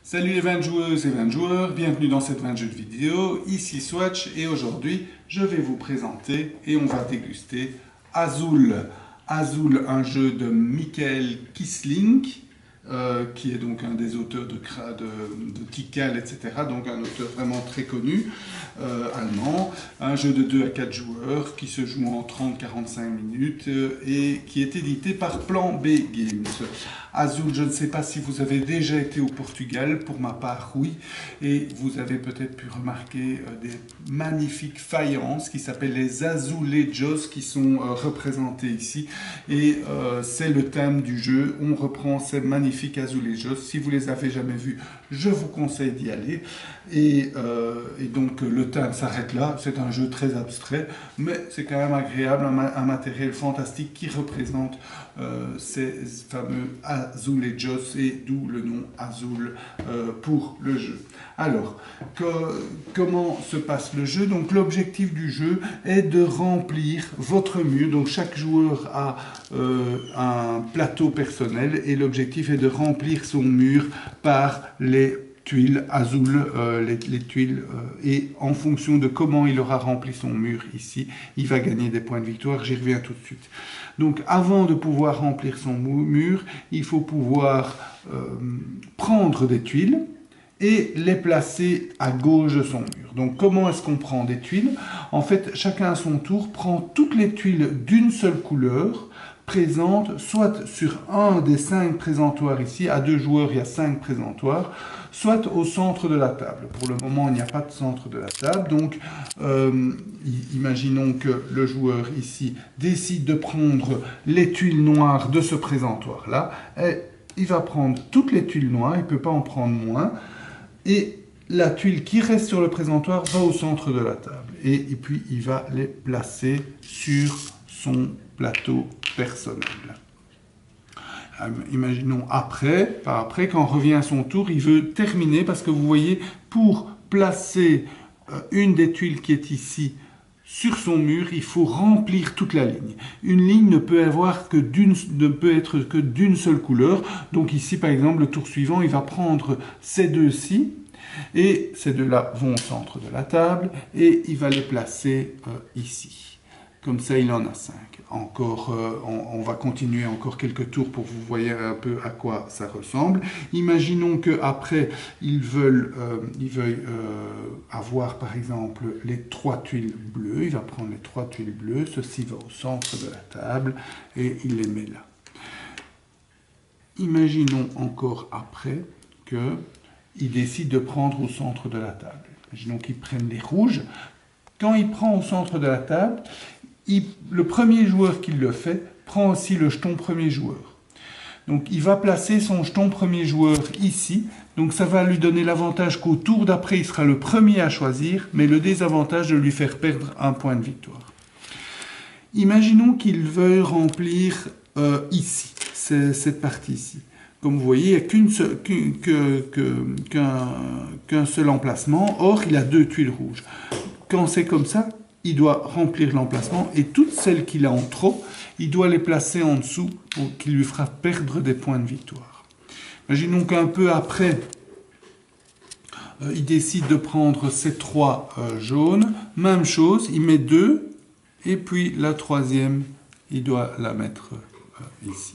Salut les 20 joueuses et 20 joueurs, bienvenue dans cette 20 jeux de vidéo, ici Swatch et aujourd'hui je vais vous présenter et on va déguster Azul. Azul, un jeu de Michael Kiesling, qui est donc un des auteurs de Tikal, etc. Donc un auteur vraiment très connu, allemand. Un jeu de 2 à 4 joueurs qui se joue en 30-45 minutes et qui est édité par Plan B Games. Azul, je ne sais pas si vous avez déjà été au Portugal, pour ma part oui, et vous avez peut-être pu remarquer des magnifiques faïences qui s'appellent les azulejos qui sont représentées ici, et c'est le thème du jeu. On reprend ces magnifiques azulejos. Si vous les avez jamais vus, je vous conseille d'y aller, et donc le thème s'arrête là. C'est un jeu très abstrait, mais c'est quand même agréable, un matériel fantastique qui représente ces fameux azulejos, et d'où le nom Azul pour le jeu. Alors, comment se passe le jeu? Donc l'objectif du jeu est de remplir votre mur. Donc chaque joueur a un plateau personnel et l'objectif est de remplir son mur par les tuiles Azul, les tuiles, et en fonction de comment il aura rempli son mur ici, il va gagner des points de victoire. J'y reviens tout de suite. Donc avant de pouvoir remplir son mur, il faut pouvoir prendre des tuiles et les placer à gauche de son mur. Donc comment est-ce qu'on prend des tuiles? En fait, chacun à son tour prend toutes les tuiles d'une seule couleur, présentes soit sur un des 5 présentoirs ici. À 2 joueurs, il y a 5 présentoirs, soit au centre de la table. Pour le moment, il n'y a pas de centre de la table. Donc, imaginons que le joueur ici décide de prendre les tuiles noires de ce présentoir-là. Et il va prendre toutes les tuiles noires, il ne peut pas en prendre moins. Et la tuile qui reste sur le présentoir va au centre de la table. Et puis, il va les placer sur son plateau personnel. Imaginons après, quand revient à son tour, il veut terminer, parce que vous voyez, pour placer une des tuiles qui est ici sur son mur, il faut remplir toute la ligne. Une ligne ne peut être que d'une seule couleur. Donc ici, par exemple, le tour suivant, il va prendre ces deux-ci, et ces deux-là vont au centre de la table, et il va les placer ici. Comme ça, il en a 5. Encore, on va continuer encore quelques tours pour vous voyez un peu à quoi ça ressemble. Imaginons qu'après, ils veulent avoir, par exemple, les 3 tuiles bleues. Il va prendre les 3 tuiles bleues. Ceci va au centre de la table et il les met là. Imaginons encore après qu'il décide de prendre au centre de la table. Imaginons qu'ils prennent les rouges. Quand il prend au centre de la table, le premier joueur qui le fait prend aussi le jeton premier joueur. Donc il va placer son jeton premier joueur ici. Donc ça va lui donner l'avantage qu'au tour d'après, il sera le premier à choisir, mais le désavantage de lui faire perdre un point de victoire. Imaginons qu'il veuille remplir ici, cette partie ici. Comme vous voyez, il n'y a qu'un seul emplacement. Or, il a 2 tuiles rouges. Quand c'est comme ça, il doit remplir l'emplacement, et toutes celles qu'il a en trop, il doit les placer en dessous, pour qu'il lui fera perdre des points de victoire. Imaginons qu'un peu après, il décide de prendre ces 3 jaunes. Même chose, il met 2, et puis la troisième, il doit la mettre ici.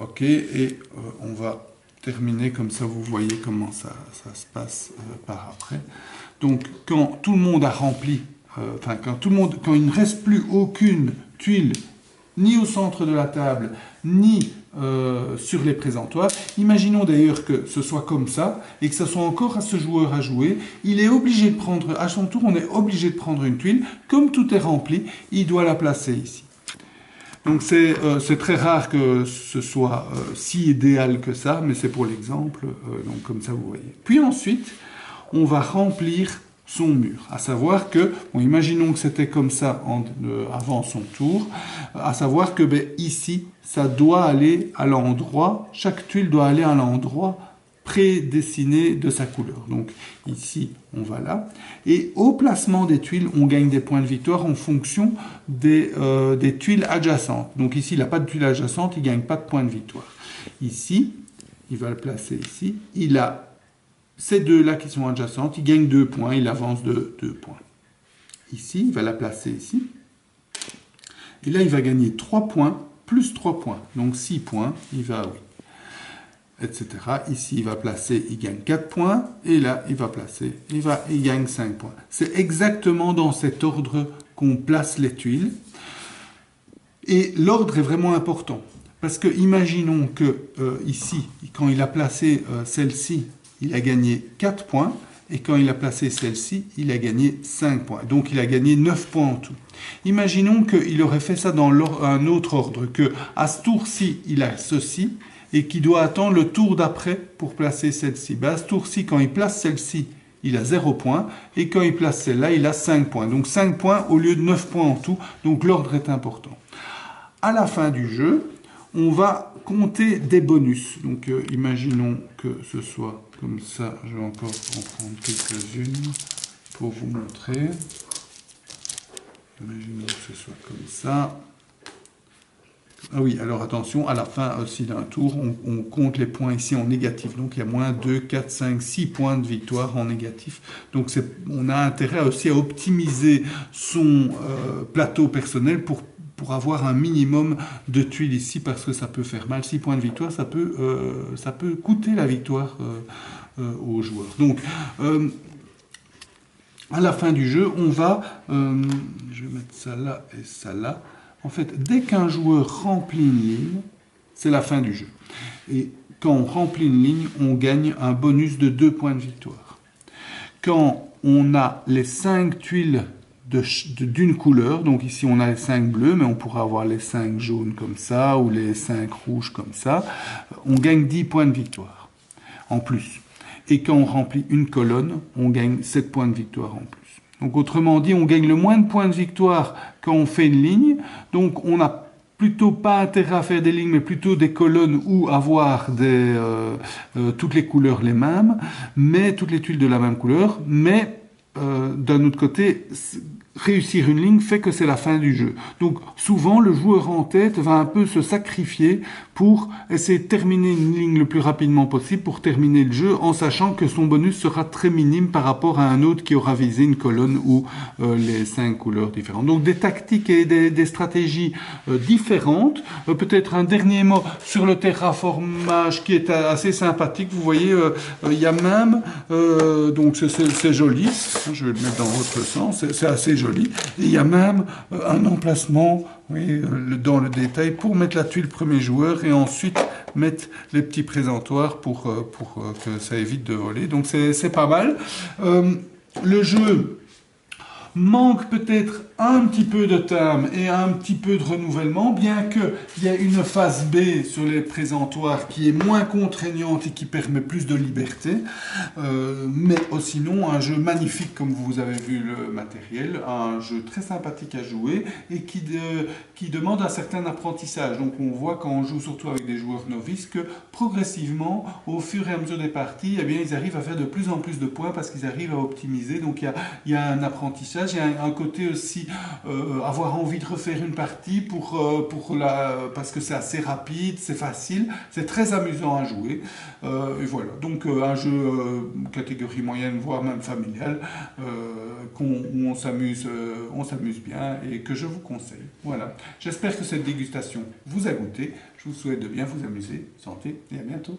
Ok, et on va terminer comme ça, vous voyez comment ça se passe par après. Donc, quand tout le monde a rempli, quand il ne reste plus aucune tuile, ni au centre de la table, ni sur les présentoirs, imaginons d'ailleurs que ce soit comme ça, et que ce soit encore à ce joueur à jouer, il est obligé de prendre, à son tour, on est obligé de prendre une tuile. Comme tout est rempli, il doit la placer ici. Donc c'est très rare que ce soit si idéal que ça, mais c'est pour l'exemple, donc comme ça vous voyez. Puis ensuite, on va remplir son mur, à savoir que, bon, imaginons que c'était comme ça avant son tour, à savoir que ici, ça doit aller à l'endroit, chaque tuile doit aller à l'endroit prédessiné de sa couleur. Donc ici, on va là. Et au placement des tuiles, on gagne des points de victoire en fonction des tuiles adjacentes. Donc ici, il n'a pas de tuile adjacente, il ne gagne pas de points de victoire. Ici, il va le placer ici. Il a ces deux-là qui sont adjacentes, il gagne 2 points, il avance de 2 points. Ici, il va la placer ici. Et là, il va gagner 3 points, plus 3 points. Donc 6 points, il va, oui, etc. Ici, il va placer, il gagne 4 points. Et là, il va placer, il gagne 5 points. C'est exactement dans cet ordre qu'on place les tuiles. Et l'ordre est vraiment important. Parce que imaginons que ici, quand il a placé celle-ci, il a gagné 4 points. Et quand il a placé celle-ci, il a gagné 5 points. Donc il a gagné 9 points en tout. Imaginons qu'il aurait fait ça dans un autre ordre, que à ce tour-ci, il a ceci, et qu'il doit attendre le tour d'après pour placer celle-ci. Ben, à ce tour-ci, quand il place celle-ci, il a 0 points, et quand il place celle-là, il a 5 points. Donc 5 points au lieu de 9 points en tout. Donc l'ordre est important. À la fin du jeu, on va compter des bonus. Donc imaginons que ce soit comme ça. Je vais encore en prendre quelques-unes pour vous montrer. Imaginons que ce soit comme ça. Ah oui, alors attention, à la fin aussi d'un tour, on compte les points ici en négatif. Donc il y a moins 2, 4, 5, 6 points de victoire en négatif. Donc on a intérêt aussi à optimiser son plateau personnel pour avoir un minimum de tuiles ici, parce que ça peut faire mal. 6 points de victoire, ça peut coûter la victoire aux joueurs. Donc, à la fin du jeu, on va... je vais mettre ça là et ça là. En fait, dès qu'un joueur remplit une ligne, c'est la fin du jeu. Et quand on remplit une ligne, on gagne un bonus de 2 points de victoire. Quand on a les 5 tuiles d'une couleur, donc ici on a les 5 bleus, mais on pourra avoir les 5 jaunes comme ça, ou les 5 rouges comme ça, on gagne 10 points de victoire en plus. Et quand on remplit une colonne, on gagne 7 points de victoire en plus. Donc autrement dit, on gagne le moins de points de victoire quand on fait une ligne, donc on n'a plutôt pas intérêt à faire des lignes, mais plutôt des colonnes ou avoir toutes les couleurs les mêmes, mais toutes les tuiles de la même couleur, mais d'un autre côté, réussir une ligne fait que c'est la fin du jeu. Donc souvent, le joueur en tête va un peu se sacrifier pour essayer de terminer une ligne le plus rapidement possible, pour terminer le jeu, en sachant que son bonus sera très minime par rapport à un autre qui aura visé une colonne ou les 5 couleurs différentes. Donc des tactiques et des stratégies différentes. Peut-être un dernier mot sur le terraformage qui est assez sympathique. Vous voyez, il y a même, donc c'est joli, je vais le mettre dans l'autre sens, c'est assez joli. Et il y a même un emplacement, oui, dans le détail, pour mettre la tuile premier joueur et ensuite mettre les petits présentoirs pour que ça évite de voler. Donc c'est pas mal. Le jeu manque peut-être un petit peu de thème et un petit peu de renouvellement, bien qu'il y ait une phase B sur les présentoirs qui est moins contraignante et qui permet plus de liberté, mais sinon un jeu magnifique comme vous avez vu le matériel, un jeu très sympathique à jouer et qui demande un certain apprentissage. Donc on voit quand on joue surtout avec des joueurs novices que progressivement, au fur et à mesure des parties, eh bien, ils arrivent à faire de plus en plus de points parce qu'ils arrivent à optimiser. Donc il y a un apprentissage, il y a un côté aussi avoir envie de refaire une partie parce que c'est assez rapide, c'est facile, c'est très amusant à jouer. Et voilà, donc un jeu catégorie moyenne, voire même familiale, où on s'amuse bien et que je vous conseille. Voilà, j'espère que cette dégustation vous a goûté. Je vous souhaite de bien vous amuser. Santé et à bientôt.